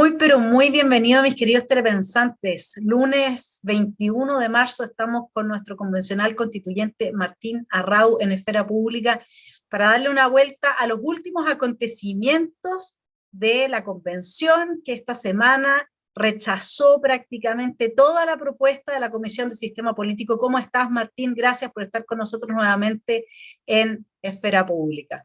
Muy, pero muy bienvenido, mis queridos telepensantes. Lunes 21 de marzo estamos con nuestro convencional constituyente Martín Arrau en Esfera Pública para darle una vuelta a los últimos acontecimientos de la convención que esta semana rechazó prácticamente toda la propuesta de la Comisión de Sistema Político. ¿Cómo estás, Martín? Gracias por estar con nosotros nuevamente en Esfera Pública.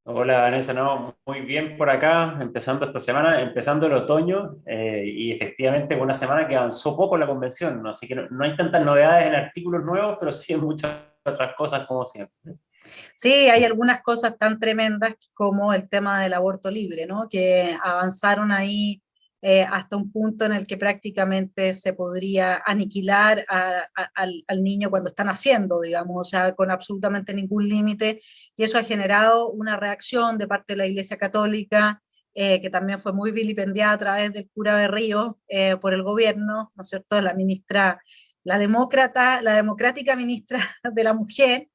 Hola Vanessa, no, muy bien por acá, empezando esta semana, empezando el otoño y efectivamente una semana que avanzó poco la convención, ¿no? Así que no hay tantas novedades en artículos nuevos, pero sí en muchas otras cosas como siempre. Sí, hay algunas cosas tan tremendas como el tema del aborto libre, ¿no? Que avanzaron ahí hasta un punto en el que prácticamente se podría aniquilar al niño cuando está naciendo, digamos, o sea, con absolutamente ningún límite, y eso ha generado una reacción de parte de la Iglesia Católica, que también fue muy vilipendiada a través del cura Berrío por el gobierno, ¿no es cierto?, la ministra, la democrática ministra de la Mujer,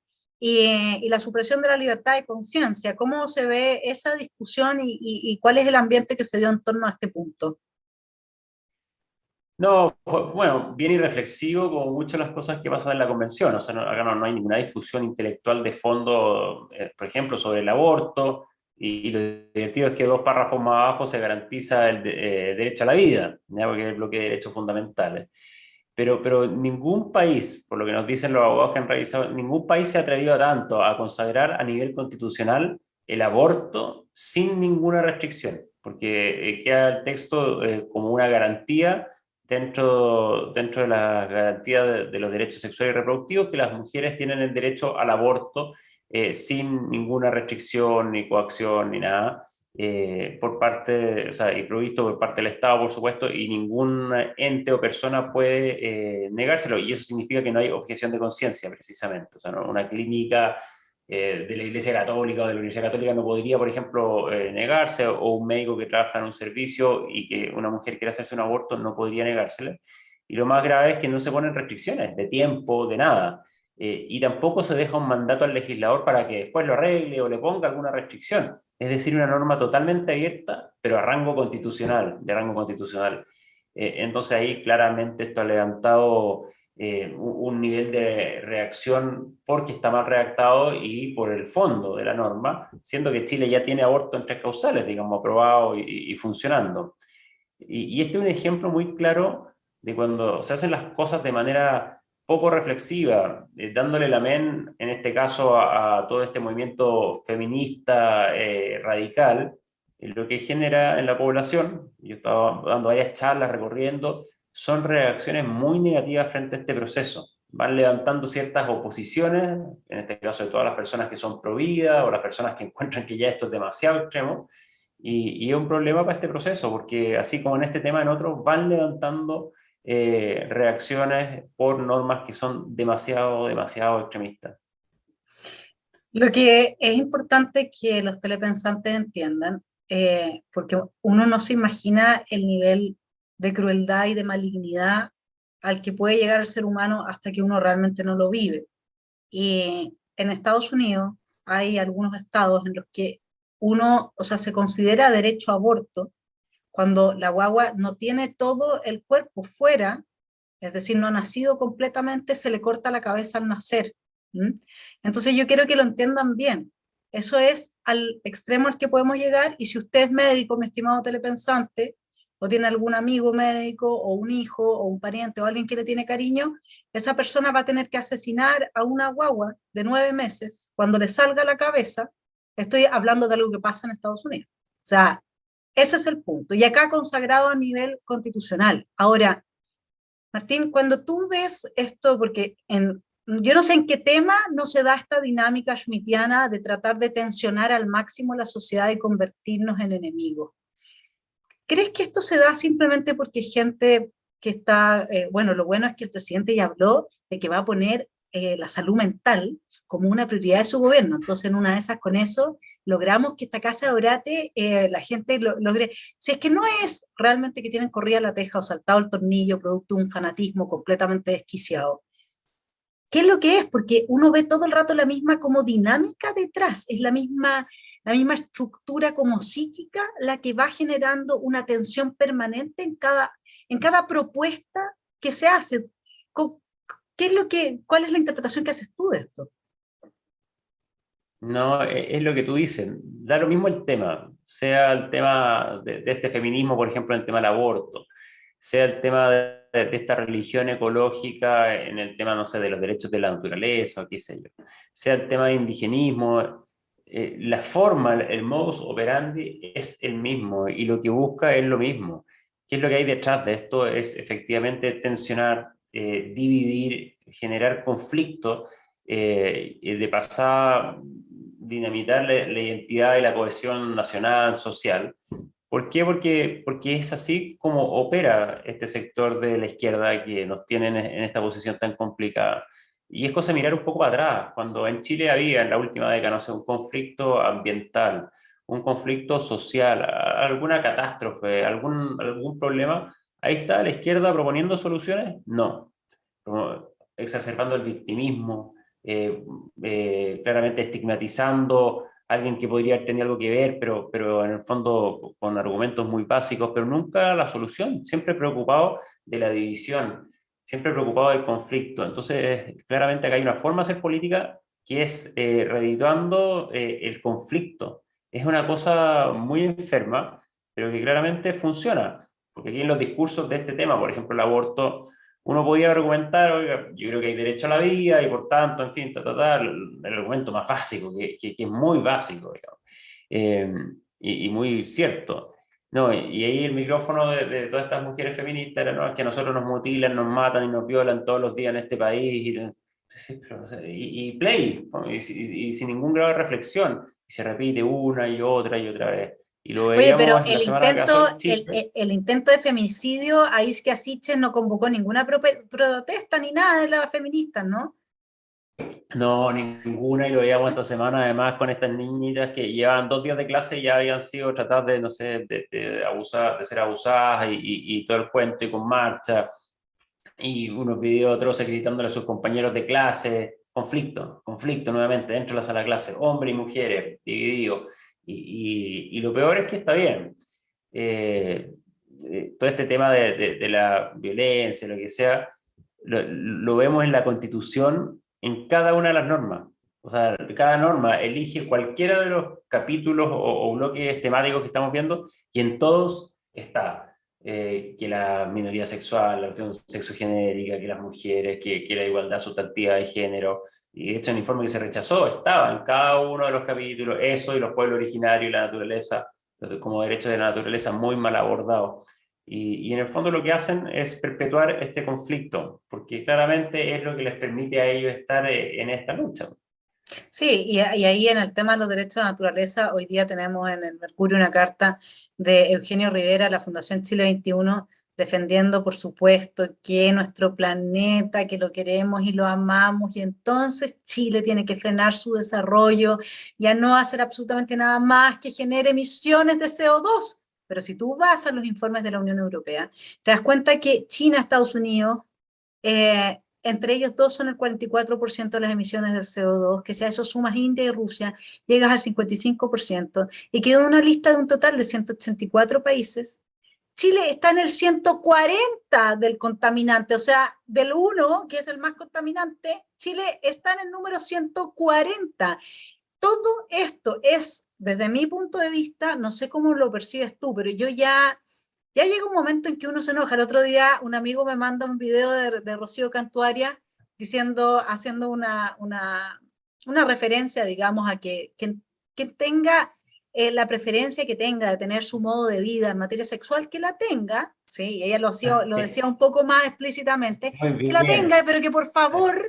y la supresión de la libertad de conciencia. ¿Cómo se ve esa discusión y cuál es el ambiente que se dio en torno a este punto? No, bueno, bien irreflexivo como muchas de las cosas que pasan en la convención, o sea, acá no hay ninguna discusión intelectual de fondo, por ejemplo, sobre el aborto, y lo divertido es que dos párrafos más abajo se garantiza el derecho a la vida, ¿ya? Porque es el bloque de derechos fundamentales. Pero ningún país, por lo que nos dicen los abogados que han revisado, ningún país se ha atrevido tanto a consagrar a nivel constitucional el aborto sin ninguna restricción, porque queda el texto como una garantía dentro de la garantía de los derechos sexuales y reproductivos, que las mujeres tienen el derecho al aborto sin ninguna restricción, ni coacción, ni nada por parte, o sea, y provisto por parte del Estado, por supuesto, y ningún ente o persona puede negárselo, y eso significa que no hay objeción de conciencia, precisamente. O sea, ¿no? Una clínica de la Iglesia Católica o de la Universidad Católica no podría, por ejemplo, negarse, o un médico que trabaja en un servicio y que una mujer quiera hacerse un aborto no podría negárselo. Y lo más grave es que no se ponen restricciones de tiempo, de nada. Y tampoco se deja un mandato al legislador para que después lo arregle o le ponga alguna restricción. Es decir, una norma totalmente abierta, pero a rango constitucional, de rango constitucional. Entonces ahí claramente esto ha levantado un nivel de reacción porque está mal redactado y por el fondo de la norma, siendo que Chile ya tiene aborto en tres causales, digamos, aprobado y funcionando. Y este es un ejemplo muy claro de cuando se hacen las cosas de manera poco reflexiva, dándole el amén, en este caso, a todo este movimiento feminista radical, lo que genera en la población, yo estaba dando varias charlas, recorriendo, son reacciones muy negativas frente a este proceso. Van levantando ciertas oposiciones, en este caso de todas las personas que son pro vida o las personas que encuentran que ya esto es demasiado extremo, y es un problema para este proceso, porque así como en este tema, en otros van levantando reacciones por normas que son demasiado extremistas. Lo que es importante que los telepensantes entiendan, porque uno no se imagina el nivel de crueldad y de malignidad al que puede llegar el ser humano hasta que uno realmente no lo vive. Y en Estados Unidos hay algunos estados en los que uno, o sea, se considera derecho a aborto cuando la guagua no tiene todo el cuerpo fuera, es decir, no ha nacido completamente, se le corta la cabeza al nacer. ¿Mm? Entonces yo quiero que lo entiendan bien. Eso es al extremo al que podemos llegar, y si usted es médico, mi estimado telepensante, o tiene algún amigo médico, o un hijo, o un pariente, o alguien que le tiene cariño, esa persona va a tener que asesinar a una guagua de 9 meses cuando le salga la cabeza. Estoy hablando de algo que pasa en Estados Unidos. O sea, ese es el punto. Y acá consagrado a nivel constitucional. Ahora, Martín, cuando tú ves esto, porque yo no sé en qué tema no se da esta dinámica schmittiana de tratar de tensionar al máximo la sociedad y convertirnos en enemigos. ¿Crees que esto se da simplemente porque gente que está, bueno, lo bueno es que el presidente ya habló de que va a poner la salud mental como una prioridad de su gobierno? Entonces, en una de esas, con eso, logramos que esta casa de Orate, la gente logre, si es que no es realmente que tienen corrida la teja o saltado el tornillo producto de un fanatismo completamente desquiciado, ¿qué es lo que es? Porque uno ve todo el rato la misma como dinámica detrás, es la misma la misma estructura como psíquica la que va generando una tensión permanente en cada propuesta que se hace. ¿Qué es cuál es la interpretación que haces tú de esto? No, es lo que tú dices, da lo mismo el tema, sea el tema de este feminismo, por ejemplo, en el tema del aborto, sea el tema de esta religión ecológica en el tema, no sé, de los derechos de la naturaleza, o qué sé yo, sea el tema de indigenismo, la forma, el modus operandi es el mismo y lo que busca es lo mismo. ¿Qué es lo que hay detrás de esto? Es efectivamente tensionar, dividir, generar conflicto, de pasada dinamitar la identidad y la cohesión nacional, social. ¿Por qué? Porque es así como opera este sector de la izquierda que nos tiene en esta posición tan complicada. Y es cosa de mirar un poco para atrás, cuando en Chile había en la última década, no sé, un conflicto ambiental, un conflicto social, alguna catástrofe, algún problema, ahí está la izquierda proponiendo soluciones, no, como exacerbando el victimismo, eh, claramente estigmatizando a alguien que podría haber tenido algo que ver, pero en el fondo con argumentos muy básicos, pero nunca la solución, siempre preocupado de la división, siempre preocupado del conflicto. Entonces, claramente acá hay una forma de hacer política que es redituando el conflicto. Es una cosa muy enferma, pero que claramente funciona, porque aquí en los discursos de este tema, por ejemplo, el aborto, uno podía argumentar, oiga, yo creo que hay derecho a la vida y por tanto, en fin, el argumento más básico, que es muy básico, digamos, eh, y muy cierto. No, y ahí el micrófono de todas estas mujeres feministas era, no, es que a nosotros nos mutilan, nos matan y nos violan todos los días en este país, sí, pero, o sea, y play, ¿no? Y sin ningún grado de reflexión, y se repite una y otra vez. Y lo Oye, pero veíamos la semana que pasó en Chile. el intento de femicidio, ahí es que Siches no convocó ninguna protesta ni nada de las feministas, ¿no? No, ninguna, y lo veíamos esta semana además con estas niñitas que llevaban 2 días de clase y ya habían sido tratadas de, no sé, de abusar, de ser abusadas y todo el cuento y con marcha, y unos videos atroces gritándole a sus compañeros de clase, conflicto nuevamente dentro de la sala de clase, hombres y mujeres divididos, y lo peor es que está bien. Eh, Todo este tema de la violencia, lo que sea, lo vemos en la Constitución, en cada una de las normas. O sea, cada norma elige cualquiera de los capítulos o bloques temáticos que estamos viendo y en todos está que la minoría sexual, la cuestión sexogenérica, que las mujeres, que la igualdad sustantiva de género. Y de hecho, en el informe que se rechazó estaba en cada uno de los capítulos eso y los pueblos originarios y la naturaleza, como derechos de la naturaleza muy mal abordados. Y en el fondo lo que hacen es perpetuar este conflicto, porque claramente es lo que les permite a ellos estar en esta lucha. Sí, y ahí en el tema de los derechos de la naturaleza, hoy día tenemos en el Mercurio una carta de Eugenio Rivera, la Fundación Chile 21, defendiendo, por supuesto, que nuestro planeta, que lo queremos y lo amamos, y entonces Chile tiene que frenar su desarrollo y a no hacer absolutamente nada más que genere emisiones de CO2. Pero si tú vas a los informes de la Unión Europea, te das cuenta que China, Estados Unidos, entre ellos dos son el 44% de las emisiones del CO2, que si a eso sumas India y Rusia, llegas al 55%, y quedó una lista de un total de 184 países. Chile está en el 140 del contaminante, o sea, del 1, que es el más contaminante, Chile está en el número 140. Todo esto es, desde mi punto de vista, no sé cómo lo percibes tú, pero yo ya llega un momento en que uno se enoja. El otro día un amigo me manda un video de Rocío Cantuaria diciendo, haciendo una referencia, digamos, a que tenga la preferencia que tenga de tener su modo de vida en materia sexual, que la tenga, ¿sí? Y ella lo decía un poco más explícitamente, Muy que la bien. tenga, pero que por favor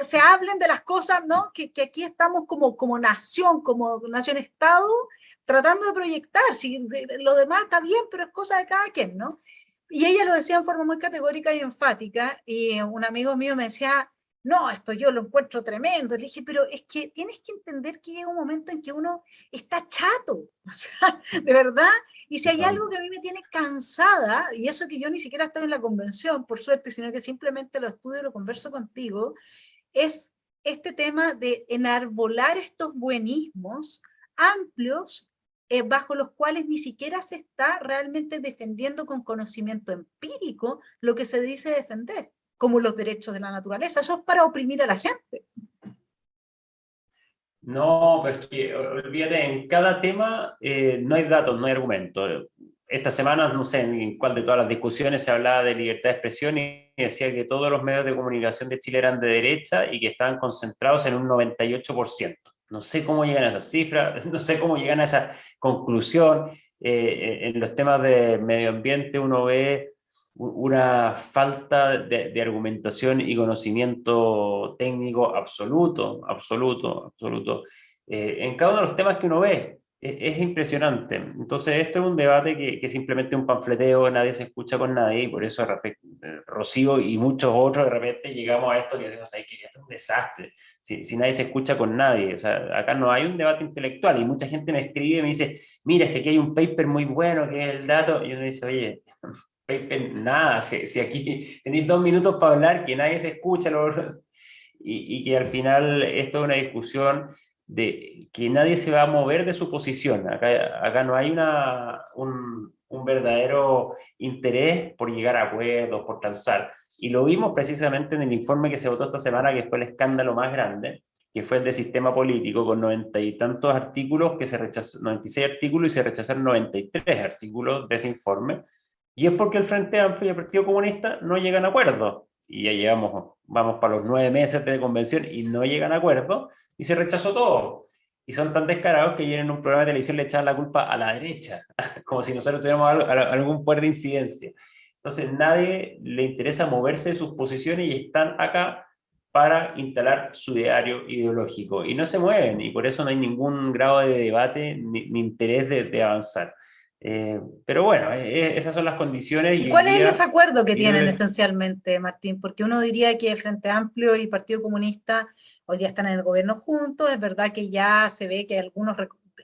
se hablen de las cosas, ¿no? Que aquí estamos como nación, como nación-estado, tratando de proyectar, si lo demás está bien, pero es cosa de cada quien, ¿no? Y ella lo decía en forma muy categórica y enfática, y un amigo mío me decía, no, esto yo lo encuentro tremendo. Le dije, pero es que tienes que entender que llega un momento en que uno está chato, o sea, de verdad, y si hay algo que a mí me tiene cansada, y eso que yo ni siquiera estoy en la convención, por suerte, sino que simplemente lo estudio y lo converso contigo, es este tema de enarbolar estos buenismos amplios bajo los cuales ni siquiera se está realmente defendiendo con conocimiento empírico lo que se dice defender, como los derechos de la naturaleza. Eso es para oprimir a la gente. No, pero es que, olvídate, en cada tema no hay datos, no hay argumentos. Esta semana, no sé en cuál de todas las discusiones se hablaba de libertad de expresión y decía que todos los medios de comunicación de Chile eran de derecha y que estaban concentrados en un 98%. No sé cómo llegan a esas cifras, no sé cómo llegan a esa conclusión. En los temas de medio ambiente uno ve una falta de argumentación y conocimiento técnico absoluto, absoluto, absoluto. En cada uno de los temas que uno ve, es impresionante. Entonces, esto es un debate que simplemente un panfleteo, nadie se escucha con nadie, y por eso Rocío y muchos otros de repente llegamos a esto que decimos, ay, que esto es un desastre, si nadie se escucha con nadie. O sea, acá no hay un debate intelectual, y mucha gente me escribe y me dice, mira, es que aquí hay un paper muy bueno, que es el dato, y uno dice, oye, nada, si aquí tenéis 2 minutos para hablar, que nadie se escucha, y que al final esto es una discusión de que nadie se va a mover de su posición. Acá no hay un verdadero interés por llegar a acuerdos, por transar. Y lo vimos precisamente en el informe que se votó esta semana, que fue el escándalo más grande, que fue el de sistema político, con 90 y tantos artículos, 96 artículos, y se rechazaron 93 artículos de ese informe. Y es porque el Frente Amplio y el Partido Comunista no llegan a acuerdos. Y ya vamos para los 9 meses de convención y no llegan a acuerdos, y se rechazó todo. Y son tan descarados que en un programa de televisión le echan la culpa a la derecha, como si nosotros tuviéramos algún poder de incidencia. Entonces, nadie le interesa moverse de sus posiciones y están acá para instalar su ideario ideológico. Y no se mueven, y por eso no hay ningún grado de debate ni interés de avanzar. Pero bueno, esas son las condiciones. ¿Y Y hoy cuál es el día, desacuerdo que yo creo tienen que esencialmente, Martín? Porque uno diría que Frente Amplio y Partido Comunista hoy día están en el gobierno juntos. Es verdad que ya se ve que algunos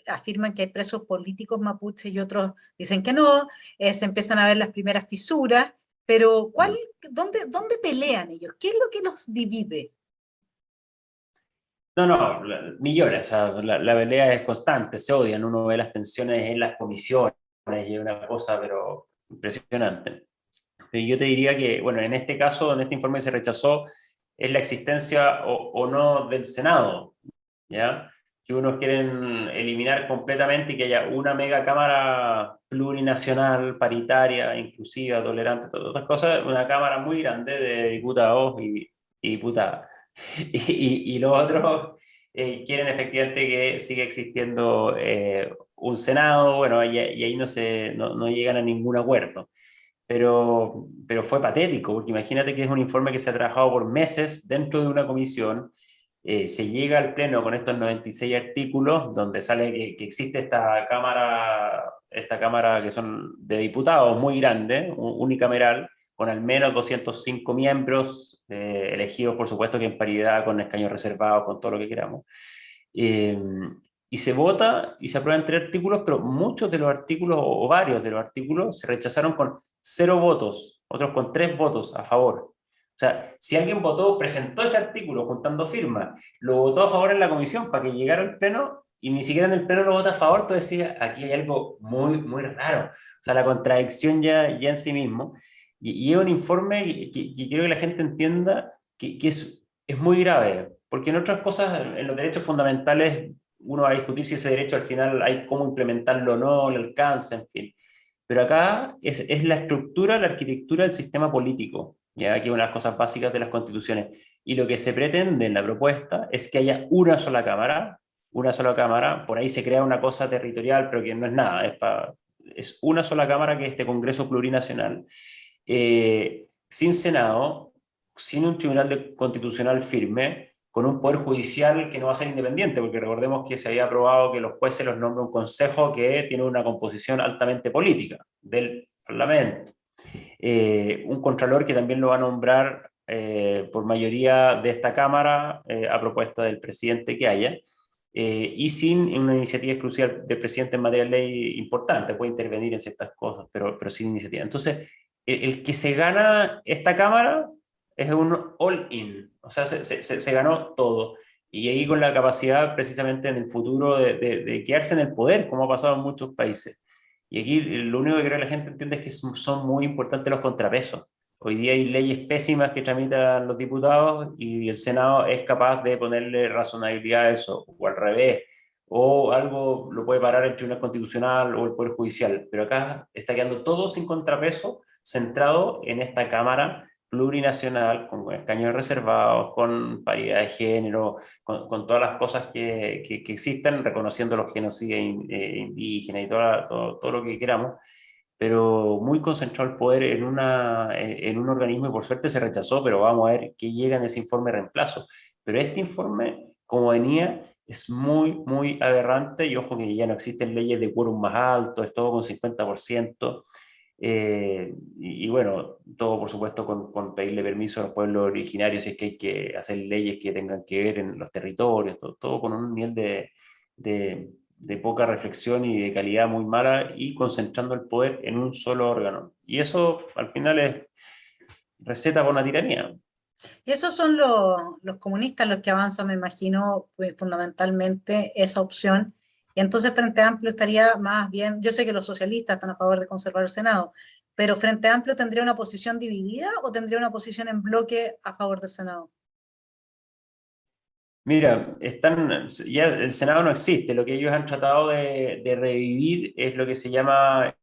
afirman que hay presos políticos mapuches y otros dicen que no. Se empiezan a ver las primeras fisuras. Pero ¿dónde pelean ellos? ¿Qué es lo que los divide? no, millones, o sea, la pelea es constante, se odian, uno ve las tensiones en las comisiones y es una cosa, pero impresionante. Pero yo te diría que, bueno, en este caso, en este informe que se rechazó, es la existencia o no del Senado, ¿ya? Que unos quieren eliminar completamente y que haya una mega cámara plurinacional, paritaria, inclusiva, tolerante, todas estas cosas, una cámara muy grande de diputados y diputadas. Y los otros quieren efectivamente que siga existiendo un Senado, bueno, y ahí no llegan a ningún acuerdo. Pero fue patético, porque imagínate que es un informe que se ha trabajado por meses dentro de una comisión. Se llega al Pleno con estos 96 artículos, donde sale que existe esta cámara que son de diputados muy grande, unicameral, con al menos 205 miembros, elegidos por supuesto que en paridad, con escaños reservados, con todo lo que queramos. Eh, y se vota y se aprueban 3 artículos, pero muchos de los artículos, o varios de los artículos, se rechazaron con 0 votos, otros con 3 votos a favor. O sea, si alguien votó, presentó ese artículo juntando firmas, lo votó a favor en la comisión para que llegara al pleno, y ni siquiera en el pleno lo vota a favor, tú decías, aquí hay algo muy, muy raro. O sea, la contradicción ya en sí mismo. Y es un informe que quiero que la gente entienda que es muy grave, porque en otras cosas, en los derechos fundamentales, uno va a discutir si ese derecho al final hay cómo implementarlo o no, el alcance, en fin. Pero acá es la estructura, la arquitectura del sistema político, ya que es una de las cosas básicas de las constituciones. Y lo que se pretende en la propuesta es que haya una sola cámara, por ahí se crea una cosa territorial, pero que no es nada, es una sola cámara, que es este Congreso Plurinacional, sin Senado, sin un tribunal constitucional firme, con un poder judicial que no va a ser independiente, porque recordemos que se había aprobado que los jueces los nombra un consejo que tiene una composición altamente política del Parlamento. Un contralor que también lo va a nombrar por mayoría de esta Cámara, a propuesta del presidente que haya, y sin una iniciativa exclusiva del presidente en materia de ley importante, puede intervenir en ciertas cosas, pero sin iniciativa. Entonces, el que se gana esta Cámara es un all-in, o sea, se ganó todo. y ahí con la capacidad precisamente en el futuro de quedarse en el poder, como ha pasado en muchos países. Y aquí lo único que creo que la gente entiende es que son muy importantes los contrapesos. Hoy día hay leyes pésimas que tramitan los diputados y el Senado es capaz de ponerle razonabilidad a eso, o al revés, o algo lo puede parar el Tribunal Constitucional o el Poder Judicial. Pero acá está quedando todo sin contrapeso, centrado en esta Cámara plurinacional, con escaños reservados, con paridad de género, con todas las cosas que existen, reconociendo los genocidios indígenas y todo lo que queramos, pero muy concentrado el poder en un organismo y por suerte se rechazó, pero vamos a ver qué llega en ese informe de reemplazo. Pero este informe, como venía, es muy, muy aberrante y ojo que ya no existen leyes de quórum más alto, es todo con 50%. Y bueno, todo por supuesto con pedirle permiso a los pueblos originarios si es que hay que hacer leyes que tengan que ver en los territorios, todo con un nivel de poca reflexión y de calidad muy mala y concentrando el poder en un solo órgano. Y eso al final es receta para una tiranía. Y esos son los comunistas los que avanzan, me imagino, pues, fundamentalmente esa opción. Y entonces Frente Amplio estaría más bien, yo sé que los socialistas están a favor de conservar el Senado, pero Frente Amplio tendría una posición dividida o tendría una posición en bloque a favor del Senado. Mira, ya el Senado no existe, lo que ellos han tratado de revivir es lo que se llama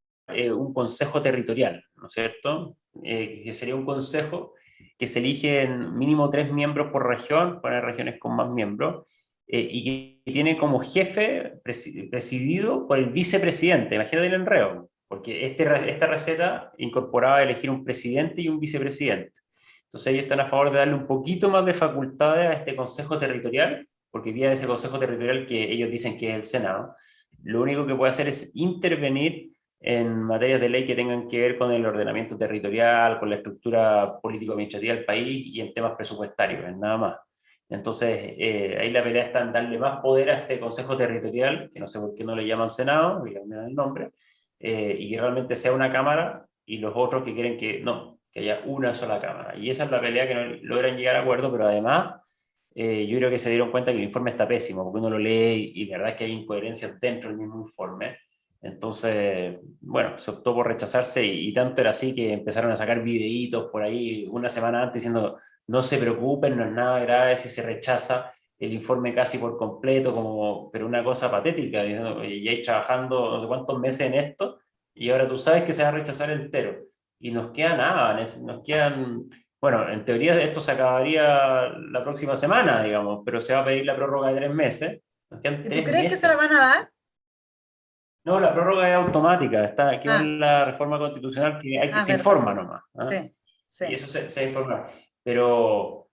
un consejo territorial, ¿no es cierto? Que sería un consejo que se eligen mínimo 3 miembros por región, para regiones con más miembros, y que tiene como jefe presidido por el vicepresidente. Imagínate el enredo, porque esta receta incorporaba elegir un presidente y un vicepresidente. Entonces ellos están a favor de darle un poquito más de facultades a este Consejo Territorial, porque vía de ese Consejo Territorial que ellos dicen que es el Senado, lo único que puede hacer es intervenir en materias de ley que tengan que ver con el ordenamiento territorial, con la estructura político-administrativa del país y en temas presupuestarios, en nada más. Entonces, ahí la pelea está en darle más poder a este Consejo Territorial, que no sé por qué no le llaman Senado, y le cambian el nombre, y que realmente sea una Cámara, y los otros que quieren que no, que haya una sola Cámara. Y esa es la pelea que no logran llegar a acuerdo, pero además yo creo que se dieron cuenta que el informe está pésimo, porque uno lo lee y la verdad es que hay incoherencias dentro del mismo informe. Entonces, bueno, se optó por rechazarse y tanto era así que empezaron a sacar videitos por ahí una semana antes diciendo no se preocupen, no es nada grave si se rechaza el informe casi por completo, como, pero una cosa patética, diciendo, ya hay trabajando no sé cuántos meses en esto y ahora tú sabes que se va a rechazar entero. Y nos queda nada, nos quedan, bueno, en teoría esto se acabaría la próxima semana, digamos, pero se va a pedir la prórroga de 3 meses. Nos quedan ¿Y tú tres crees que se la meses. van a dar? No, la prórroga es automática, está aquí Ah, en la reforma constitucional que hay que se verdad. informa nomás. ¿Ah? Sí, Y sí. eso se informa. Pero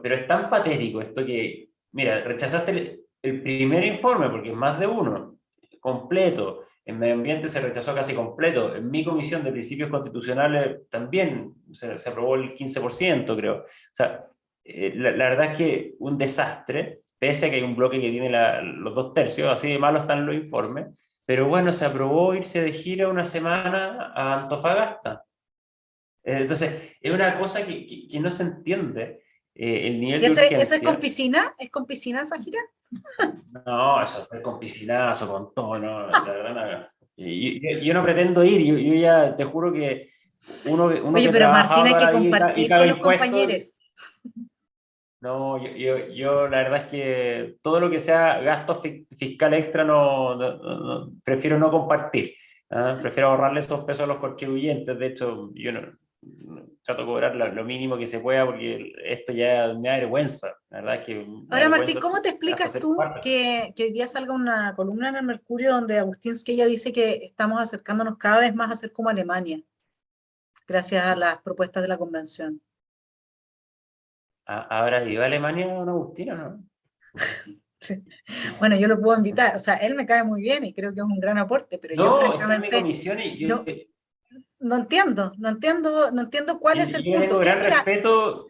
es tan patético esto que, mira, rechazaste el primer informe, porque es más de uno, completo. En medio ambiente se rechazó casi completo. En mi comisión de principios constitucionales también se aprobó el 15%, creo. O sea, la verdad es que un desastre, pese a que hay un bloque que tiene los 2 tercios, así de malo están los informes. Pero bueno, se aprobó irse de gira una semana a Antofagasta. Entonces, es una cosa que no se entiende, el nivel ¿Y de ese es con urgencia. piscina? ¿Es con piscina esa gira? No, eso es con piscinazo, con todo, no, la verdad, no. Yo no pretendo ir, yo ya te juro que uno Oye, que ha pero Martín, trabajado hay toda que la vida y compartir paga con los impuestos, compañeros. no, yo la verdad es que todo lo que sea gasto fiscal extra prefiero no compartir. ¿Ah? Prefiero ahorrarle esos pesos a los contribuyentes. De hecho, yo no trato de cobrar lo mínimo que se pueda porque esto ya me da vergüenza. La verdad es que me da Ahora, Martín, vergüenza ¿cómo te hasta explicas ser tú parte. que hoy día salga una columna en el Mercurio donde Agustín Squella dice que estamos acercándonos cada vez más a ser como Alemania, gracias a las propuestas de la convención? ¿Habrá ido a Alemania, don Agustín, o no? Sí. Bueno, yo lo puedo invitar, o sea, él me cae muy bien y creo que es un gran aporte, pero yo No, está en mi francamente comisión y no, no entiendo cuál es el yo le punto. tengo ¿Qué gran será? respeto.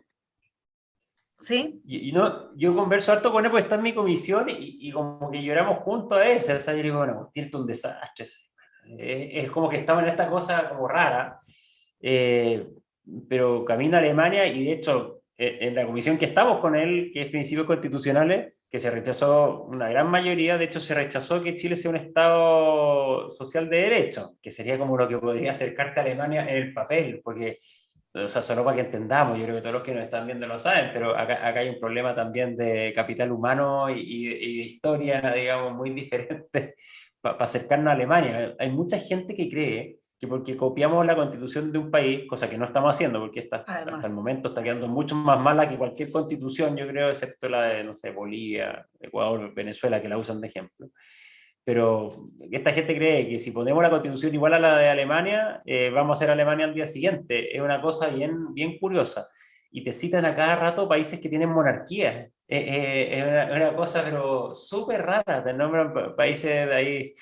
¿Sí? Y no, yo converso harto con él porque está en mi comisión y como que lloramos juntos a veces. O sea, yo le digo, bueno, tiene un desastre. Es como que estamos en esta cosa como rara. Eh, pero camino a Alemania y de hecho en la comisión que estamos con él, que es Principios Constitucionales, que se rechazó una gran mayoría, de hecho se rechazó que Chile sea un Estado social de derecho, que sería como lo que podría acercarte a Alemania en el papel, porque, o sea, solo para que entendamos, yo creo que todos los que nos están viendo lo saben, pero acá hay un problema también de capital humano y de historia, digamos, muy diferente para acercarnos a Alemania. Hay mucha gente que cree que porque copiamos la constitución de un país, cosa que no estamos haciendo, porque hasta Además. el momento está quedando mucho más mala que cualquier constitución, yo creo, excepto la de, no sé, Bolivia, Ecuador, Venezuela, que la usan de ejemplo. Pero esta gente cree que si ponemos la constitución igual a la de Alemania, vamos a ser Alemania al día siguiente. Es una cosa bien, bien curiosa. Y te citan a cada rato países que tienen monarquía. Es una cosa, pero súper rara. Te nombran países de ahí,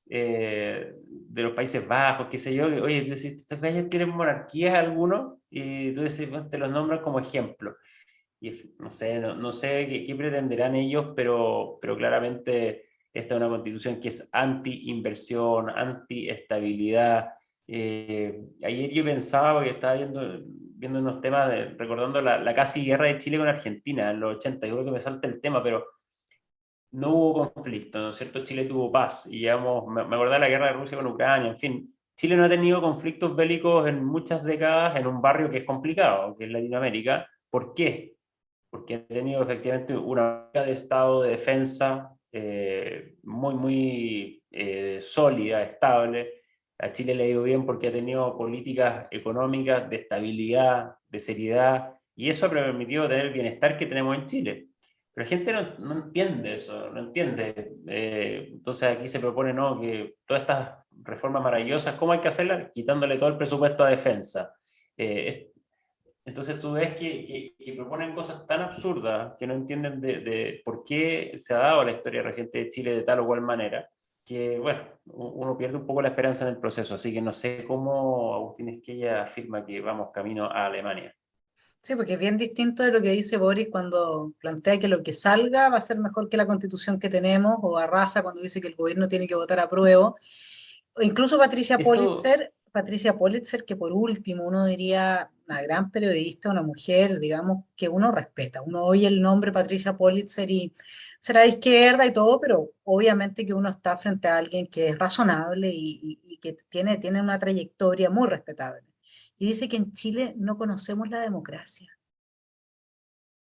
de los Países Bajos, qué sé yo. Oye, tú decís, ¿estos países tienen monarquías algunos? Y tú decís, bueno, te los nombran como ejemplo. Y no sé, no sé qué pretenderán ellos, pero claramente esta es una constitución que es anti-inversión, anti-estabilidad. Ayer yo pensaba, porque estaba viendo unos temas, recordando la casi guerra de Chile con Argentina en los 80, yo creo que me salta el tema, pero no hubo conflicto, ¿no es cierto? Chile tuvo paz y llevamos, me acordé de la guerra de Rusia con Ucrania, en fin. Chile no ha tenido conflictos bélicos en muchas décadas en un barrio que es complicado, que es Latinoamérica. ¿Por qué? Porque ha tenido efectivamente una de estado de defensa muy, muy sólida, estable. A Chile le ha ido bien porque ha tenido políticas económicas de estabilidad, de seriedad, y eso ha permitido tener el bienestar que tenemos en Chile. Pero la gente no entiende eso, no entiende. Entonces aquí se propone, ¿no?, que todas estas reformas maravillosas, ¿cómo hay que hacerlas? Quitándole todo el presupuesto a defensa. Eh, entonces tú ves que proponen cosas tan absurdas que no entienden de por qué se ha dado la historia reciente de Chile de tal o cual manera, que bueno, uno pierde un poco la esperanza en el proceso. Así que no sé cómo Agustín Esquella afirma que vamos camino a Alemania. Sí, porque es bien distinto de lo que dice Boris cuando plantea que lo que salga va a ser mejor que la constitución que tenemos, o Arrasa cuando dice que el gobierno tiene que votar a prueba. O incluso Eso, Patricia Politzer, que por último uno diría una gran periodista, una mujer, digamos, que uno respeta. Uno oye el nombre Patricia Politzer y será de izquierda y todo, pero obviamente que uno está frente a alguien que es razonable y que tiene una trayectoria muy respetable. Y dice que en Chile no conocemos la democracia.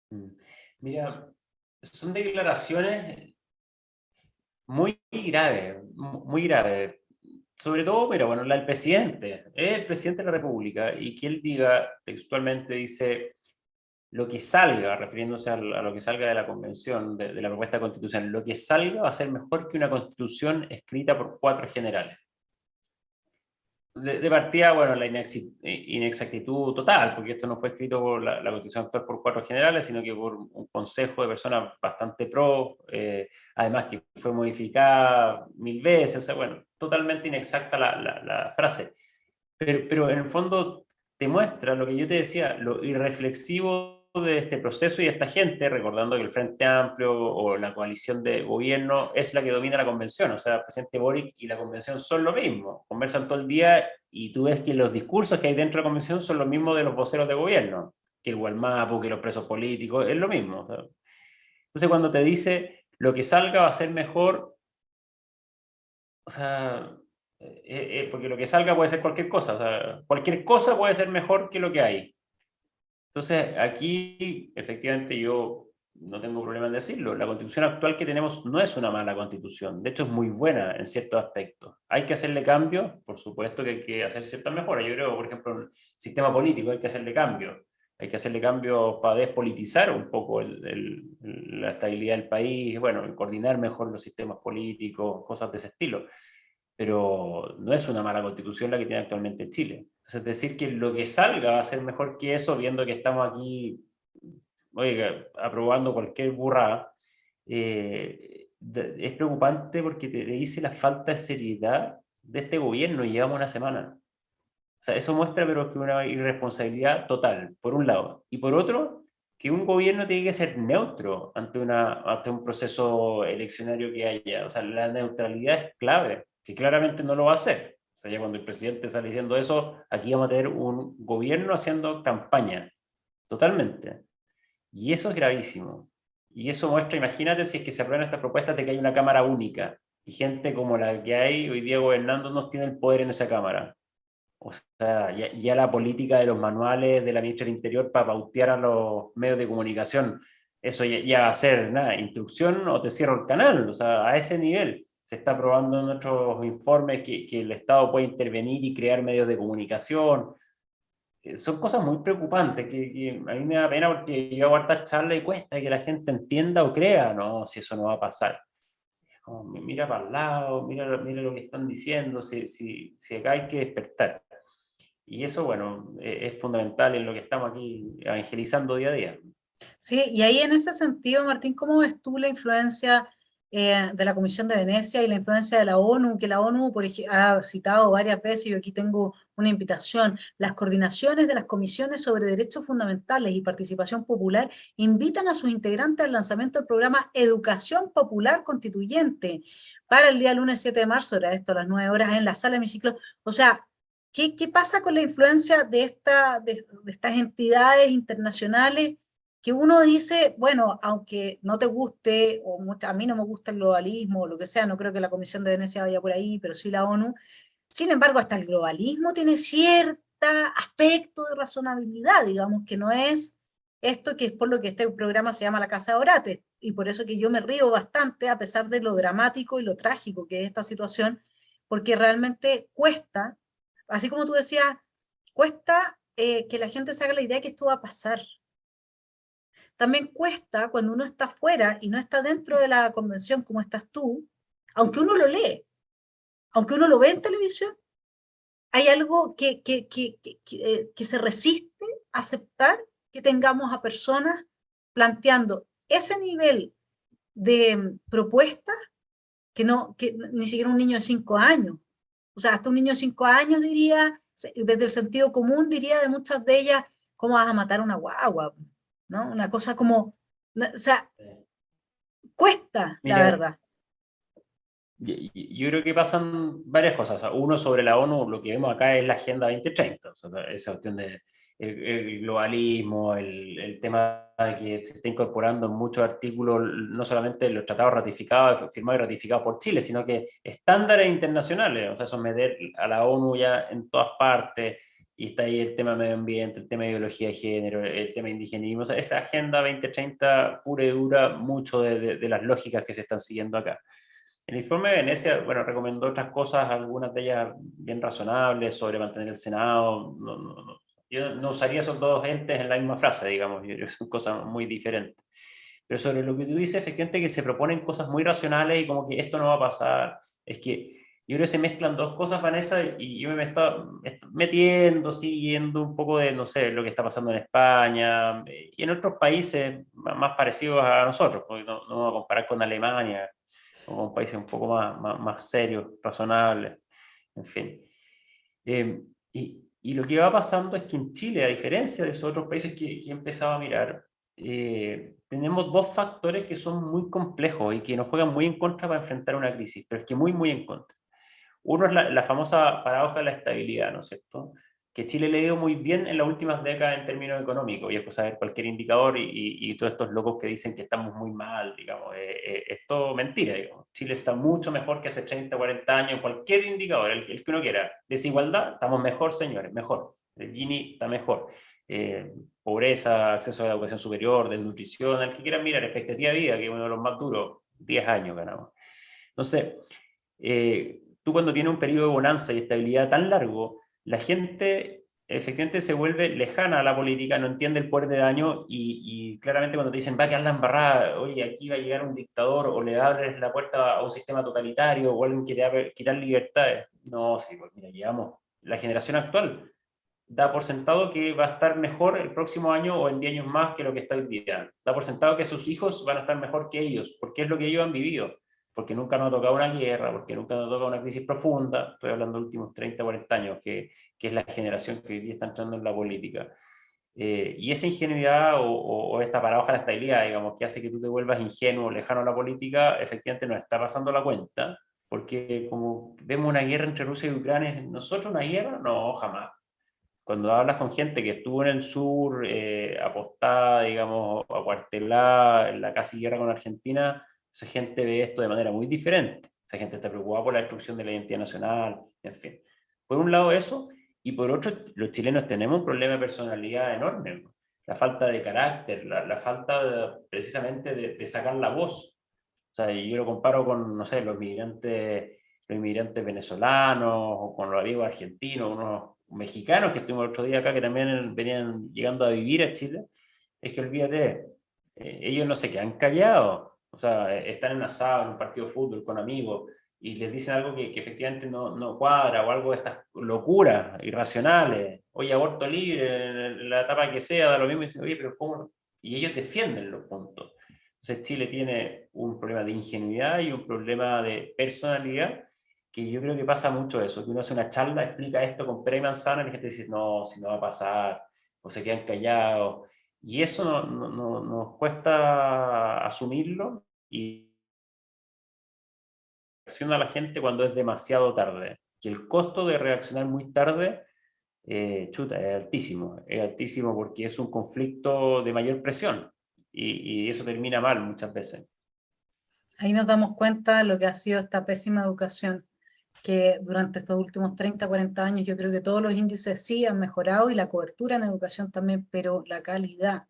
mm, mira, son declaraciones muy graves, muy graves. Sobre todo, pero bueno, la del presidente, es el presidente de la República, y que él diga textualmente, dice, lo que salga, refiriéndose a lo que salga de la convención, de la propuesta constitucional, lo que salga va a ser mejor que una constitución escrita por cuatro generales. De partida, bueno, la inexactitud total, porque esto no fue escrito por la Constitución actual por cuatro generales, sino que por un consejo de personas bastante pro, además que fue modificada 1000 veces, o sea, bueno, totalmente inexacta la frase. Pero en el fondo te muestra lo que yo te decía, lo irreflexivo de este proceso y de esta gente, recordando que el Frente Amplio o la coalición de gobierno es la que domina la convención. O sea, el presidente Boric y la convención son lo mismo, conversan todo el día y tú ves que los discursos que hay dentro de la convención son los mismos de los voceros de gobierno, que el Gualmapu, que los presos políticos, es lo mismo. O sea, entonces cuando te dice lo que salga va a ser mejor, o sea, porque lo que salga puede ser cualquier cosa, o sea, cualquier cosa puede ser mejor que lo que hay. Entonces, aquí efectivamente yo no tengo problema en decirlo, la constitución actual que tenemos no es una mala constitución, de hecho es muy buena en ciertos aspectos. Hay que hacerle cambios, por supuesto que hay que hacer ciertas mejoras. Yo creo, por ejemplo, el sistema político hay que hacerle cambios. Hay que hacerle cambios para despolitizar un poco la estabilidad del país, bueno, coordinar mejor los sistemas políticos, cosas de ese estilo, pero no es una mala constitución la que tiene actualmente Chile. Es decir, que lo que salga va a ser mejor que eso, viendo que estamos aquí, oiga, aprobando cualquier burrada. Es preocupante porque te dice la falta de seriedad de este gobierno y llevamos una semana. O sea, eso muestra pero que una irresponsabilidad total, por un lado. Y por otro, que un gobierno tiene que ser neutro ante un proceso eleccionario que haya. O sea, la neutralidad es clave, que claramente no lo va a hacer. O sea, ya cuando el presidente sale diciendo eso, aquí vamos a tener un gobierno haciendo campaña. totalmente. Y eso es gravísimo. Y eso muestra, imagínate si es que se aprueban estas propuestas de que hay una cámara única y gente como la que hay hoy día gobernando no tiene el poder en esa cámara. O sea, ya la política de los manuales de la ministra del Interior para pautear a los medios de comunicación, eso ya va a ser nada, instrucción o te cierro el canal. O sea, a ese nivel se está aprobando en otros informes que el Estado puede intervenir y crear medios de comunicación. Son cosas muy preocupantes que a mí me da pena porque yo hago hartas charlas y cuesta que la gente entienda o crea, no, si eso no va a pasar. Como, mira para el lado, mira lo que están diciendo, si acá hay que despertar. Y eso, bueno, es fundamental en lo que estamos aquí evangelizando día a día. Sí, y ahí en ese sentido, Martín, ¿cómo ves tú la influencia de la Comisión de Venecia y la influencia de la ONU? Que la ONU ha citado varias veces, y yo aquí tengo una invitación, las coordinaciones de las comisiones sobre derechos fundamentales y participación popular invitan a sus integrantes al lanzamiento del programa Educación Popular Constituyente para el día lunes 7 de marzo, era esto a las 9 horas en la sala de hemiciclo. O sea, ¿qué pasa con la influencia de estas entidades internacionales? Que uno dice, bueno, aunque no te guste, a mí no me gusta el globalismo, o lo que sea, no creo que la Comisión de Venecia vaya por ahí, pero sí la ONU. Sin embargo, hasta el globalismo tiene cierto aspecto de razonabilidad, digamos, que no es esto que es por lo que este programa se llama La Casa de Orate, y por eso que yo me río bastante, a pesar de lo dramático y lo trágico que es esta situación, porque realmente cuesta, así como tú decías, cuesta que la gente se haga la idea que esto va a pasar. También cuesta cuando uno está fuera y no está dentro de la convención como estás tú, aunque uno lo lee, aunque uno lo ve en televisión, hay algo que se resiste a aceptar que tengamos a personas planteando ese nivel de propuestas que ni siquiera un niño de 5 años, o sea, hasta un niño de 5 años diría, desde el sentido común diría de muchas de ellas, ¿cómo vas a matar a una guagua? ¿No? Una cosa como, o sea, cuesta, la Mira, verdad. yo creo que pasan varias cosas. O sea, uno, sobre la ONU, lo que vemos acá es la Agenda 2030. O sea, esa cuestión de el globalismo, el tema de que se está incorporando en muchos artículos, no solamente los tratados ratificados, firmados y ratificados por Chile, sino que estándares internacionales. O sea, eso meter a la ONU ya en todas partes. Y está ahí el tema medio ambiente, el tema de ideología de género, el tema de indigenismo. O sea, esa Agenda 2030 pura y dura, mucho de las lógicas que se están siguiendo acá. El informe de Venecia, bueno, recomendó otras cosas, algunas de ellas bien razonables, sobre mantener el Senado. Yo no usaría esos dos entes en la misma frase, digamos, yo creo que son cosas muy diferentes. Pero sobre lo que tú dices, efectivamente que se proponen cosas muy racionales y como que esto no va a pasar. Es que yo creo que se mezclan dos cosas, Vanessa, y yo me estoy metiendo, siguiendo un poco de, no sé, lo que está pasando en España y en otros países más parecidos a nosotros, porque no vamos a comparar con Alemania, como países un poco más serios, razonables, en fin. Y lo que va pasando es que en Chile, a diferencia de esos otros países que he empezado a mirar, tenemos dos factores que son muy complejos y que nos juegan muy en contra para enfrentar una crisis, pero es que muy en contra. Uno es la famosa paradoja de la estabilidad, ¿no es cierto? Que Chile le dio muy bien en las últimas décadas en términos económicos, y es cosa de ver cualquier indicador y todos estos locos que dicen que estamos muy mal, digamos, es todo mentira, digamos. Chile está mucho mejor que hace 30, 40 años, cualquier indicador, el que uno quiera. Desigualdad, estamos mejor, señores, mejor. El Gini está mejor. Pobreza, acceso a la educación superior, desnutrición, el que quiera mirar, expectativa de vida, que es uno de los más duros, 10 años ganamos. Entonces, tú cuando tienes un periodo de bonanza y estabilidad tan largo, la gente efectivamente se vuelve lejana a la política, no entiende el poder de daño y claramente cuando te dicen va a quedar la embarrada, oye, aquí va a llegar un dictador o le abres la puerta a un sistema totalitario o alguien quiere quitar libertades. No, sí, pues mira, llegamos. La generación actual da por sentado que va a estar mejor el próximo año o en 10 años más que lo que está hoy día. Da por sentado que sus hijos van a estar mejor que ellos, porque es lo que ellos han vivido, porque nunca nos ha tocado una guerra, porque nunca nos ha tocado una crisis profunda, estoy hablando de los últimos 30, 40 años, que es la generación que hoy día está entrando en la política. Y esa ingenuidad o esta paradoja de la estabilidad, digamos, que hace que tú te vuelvas ingenuo, lejano a la política, efectivamente nos está pasando la cuenta, porque como vemos una guerra entre Rusia y Ucrania, ¿nosotros una guerra? No, jamás. cuando hablas con gente que estuvo en el sur, apostada, digamos, acuartelada en la casi guerra con Argentina, esa gente ve esto de manera muy diferente. Esa gente está preocupada por la destrucción de la identidad nacional, en fin. Por un lado eso, y por otro, los chilenos tenemos un problema de personalidad enorme. La falta de carácter, la falta precisamente de sacar la voz. O sea, y yo lo comparo con, no sé, los inmigrantes venezolanos, o con los amigos argentinos, unos mexicanos que estuvimos el otro día acá, que también venían llegando a vivir a Chile. Es que olvídate, ellos no se quedan callados. O sea, están en asado, en un partido de fútbol con amigos, y les dicen algo que efectivamente no cuadra, o algo de estas locuras irracionales. Oye, aborto libre, en la etapa que sea, da lo mismo, y dicen, oye, pero ¿cómo no? Y ellos defienden los puntos. Entonces Chile tiene un problema de ingenuidad y un problema de personalidad, que yo creo que pasa mucho eso, que uno hace una charla, explica esto con pera y manzana, y la gente dice, no, si no va a pasar, o se quedan callados, y eso nos cuesta asumirlo, y reacciona a la gente cuando es demasiado tarde, y el costo de reaccionar muy tarde, chuta, es altísimo porque es un conflicto de mayor presión, y eso termina mal muchas veces. Ahí nos damos cuenta de lo que ha sido esta pésima educación, que durante estos últimos 30, 40 años yo creo que todos los índices sí han mejorado y la cobertura en educación también, pero la calidad,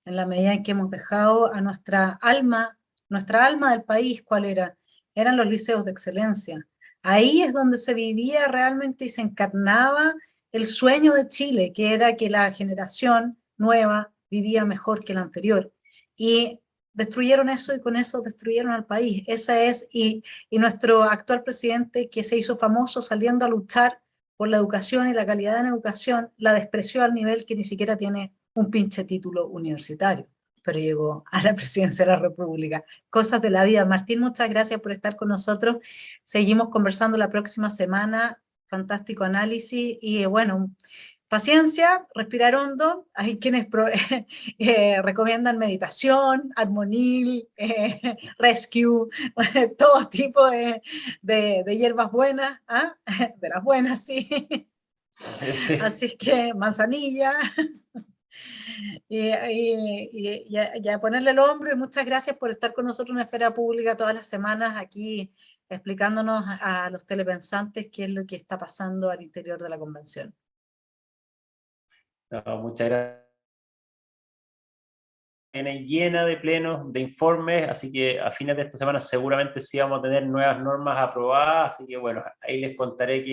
en la medida en que hemos dejado a nuestra alma del país, ¿cuál era? Eran los liceos de excelencia. Ahí es donde se vivía realmente y se encarnaba el sueño de Chile, que era que la generación nueva vivía mejor que la anterior. Y destruyeron eso y con eso destruyeron al país. Esa es, y nuestro actual presidente, que se hizo famoso saliendo a luchar por la educación y la calidad en educación, la despreció al nivel que ni siquiera tiene un pinche título universitario, pero llegó a la presidencia de la República. Cosas de la vida. Martín, muchas gracias por estar con nosotros. Seguimos conversando la próxima semana. Fantástico análisis y bueno, paciencia, respirar hondo. Hay quienes recomiendan meditación, armonil, rescue, todo tipo de hierbas buenas, ¿ah? De las buenas, sí. Sí. Así que manzanilla. Y a ponerle el hombro, y muchas gracias por estar con nosotros en Esfera Pública todas las semanas aquí explicándonos a los telepensantes qué es lo que está pasando al interior de la convención. No, muchas gracias. Viene llena de plenos, de informes, así que a fines de esta semana seguramente sí vamos a tener nuevas normas aprobadas, así que bueno, ahí les contaré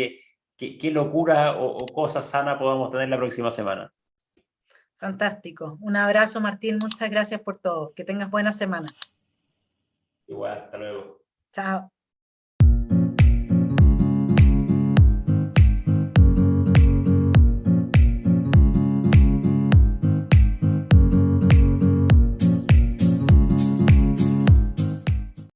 qué locura o cosa sana podamos tener la próxima semana. Fantástico. Un abrazo, Martín. Muchas gracias por todo. Que tengas buena semana. Igual, hasta luego. Chao.